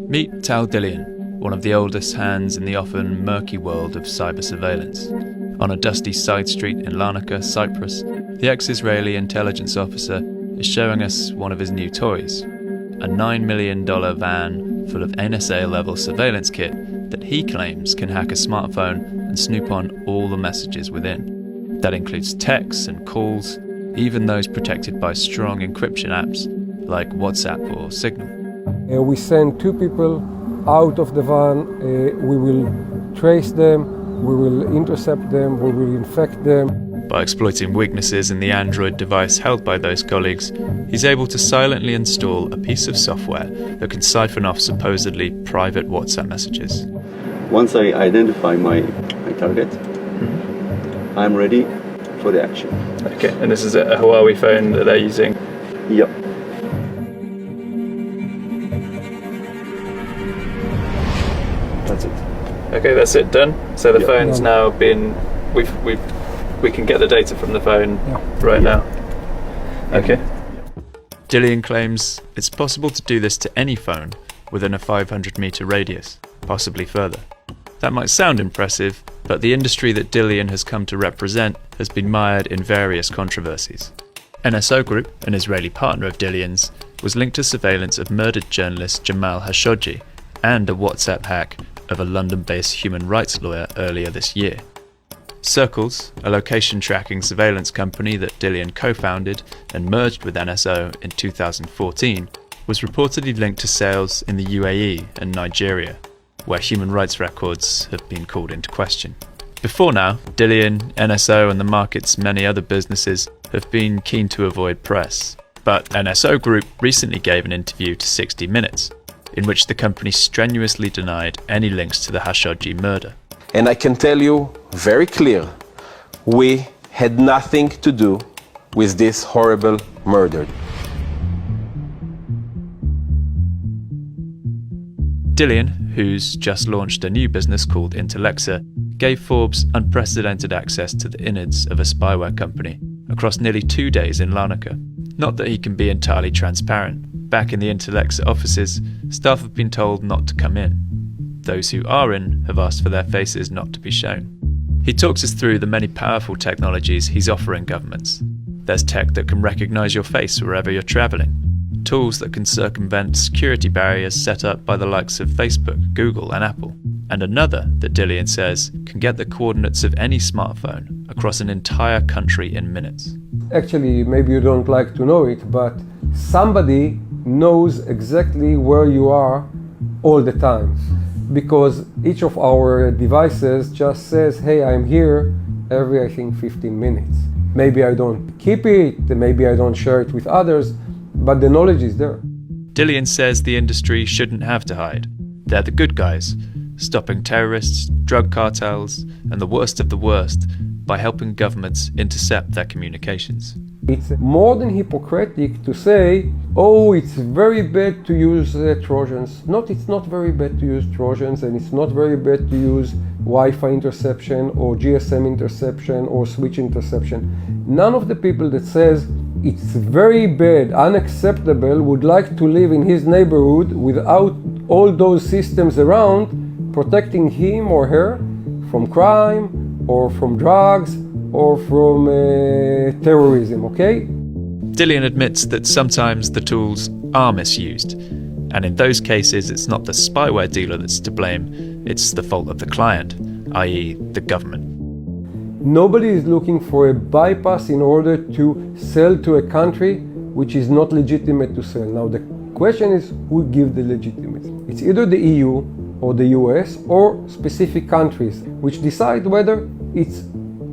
Meet Tal Dillian, one of the oldest hands in the often murky world of cyber surveillance. On a dusty side street in Larnaca, Cyprus, the ex-Israeli intelligence officer is showing us one of his new toys, a $9 million van full of NSA-level surveillance kit that he claims can hack a smartphone and snoop on all the messages within. That includes texts and calls, even those protected by strong encryption apps like WhatsApp or Signal. We send 2 people out of the van. We will trace them. We will intercept them, we will infect them. By exploiting weaknesses in the Android device held by those colleagues, he's able to silently install a piece of software that can siphon off supposedly private WhatsApp messages. Once I identify my target, I'm ready for the action. Okay, and this is a Huawei phone that they're using? Yep. That's it. Okay, that's it, done. So the phone's now been, we can get the data from the phone now. Okay. Dillian claims it's possible to do this to any phone within a 500-meter radius, possibly further. That might sound impressive, but the industry that Dillian has come to represent has been mired in various controversies. NSO Group, an Israeli partner of Dillian's, was linked to surveillance of murdered journalist Jamal Khashoggi and a WhatsApp hack of a London-based human rights lawyer earlier this year. Circles, a location tracking surveillance company that Dillian co-founded and merged with NSO in 2014, was reportedly linked to sales in the UAE and Nigeria, where human rights records have been called into question. Before now, Dillian, NSO and the market's many other businesses have been keen to avoid press. But NSO Group recently gave an interview to 60 Minutes, in which the company strenuously denied any links to the Khashoggi murder. And I can tell you very clear, we had nothing to do with this horrible murder. Dillian, who's just launched a new business called Intellexa, gave Forbes unprecedented access to the innards of a spyware company across nearly 2 days in Larnaca. Not that he can be entirely transparent. Back in the Intellexa offices, staff have been told not to come in. Those who are in have asked for their faces not to be shown. He talks us through the many powerful technologies he's offering governments. There's tech that can recognise your face wherever you're travelling, tools that can circumvent security barriers set up by the likes of Facebook, Google and Apple, and another that Dillian says can get the coordinates of any smartphone across an entire country in minutes. Actually, maybe you don't like to know it, but somebody knows exactly where you are all the time, because each of our devices just says, hey, I'm here every, I think, 15 minutes. Maybe I don't keep it, maybe I don't share it with others, but the knowledge is there. Dillian says the industry shouldn't have to hide. They're the good guys, stopping terrorists, drug cartels, and the worst of the worst by helping governments intercept their communications. It's more than hypocritic to say, oh, it's very bad to use Trojans. It's not very bad to use Trojans, and it's not very bad to use Wi-Fi interception or GSM interception or switch interception. None of the people that says it's very bad, unacceptable, would like to live in his neighborhood without all those systems around protecting him or her from crime or from drugs or from terrorism, okay? Dillian admits that sometimes the tools are misused, and in those cases it's not the spyware dealer that's to blame, it's the fault of the client, i.e. the government. Nobody is looking for a bypass in order to sell to a country which is not legitimate to sell. Now the question is, who gives the legitimacy? It's either the EU or the US or specific countries which decide whether it's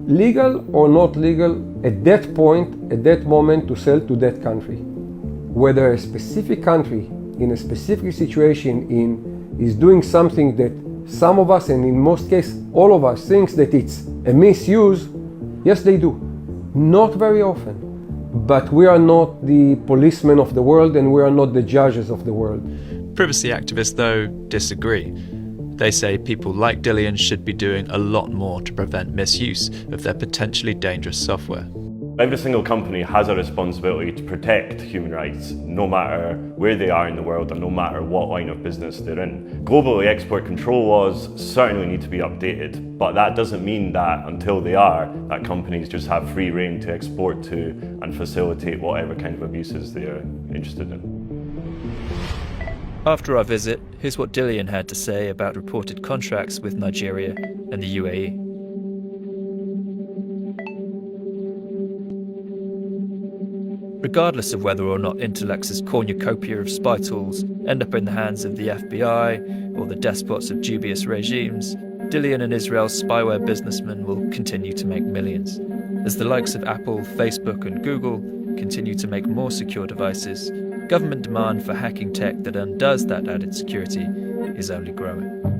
legal or not legal at that point, at that moment, to sell to that country. Whether a specific country in a specific situation is doing something that some of us, and in most cases all of us, thinks that it's a misuse, yes they do. Not very often. But we are not the policemen of the world and we are not the judges of the world. Privacy activists, though, disagree. They say people like Dillian should be doing a lot more to prevent misuse of their potentially dangerous software. Every single company has a responsibility to protect human rights, no matter where they are in the world and no matter what line of business they're in. Globally, export control laws certainly need to be updated, but that doesn't mean that until they are, that companies just have free rein to export to and facilitate whatever kind of abuses they are interested in. After our visit, here's what Dillian had to say about reported contracts with Nigeria and the UAE. Regardless of whether or not Intellex's cornucopia of spy tools end up in the hands of the FBI or the despots of dubious regimes, Dillian and Israel's spyware businessmen will continue to make millions. As the likes of Apple, Facebook and Google continue to make more secure devices, government demand for hacking tech that undoes that added security is only growing.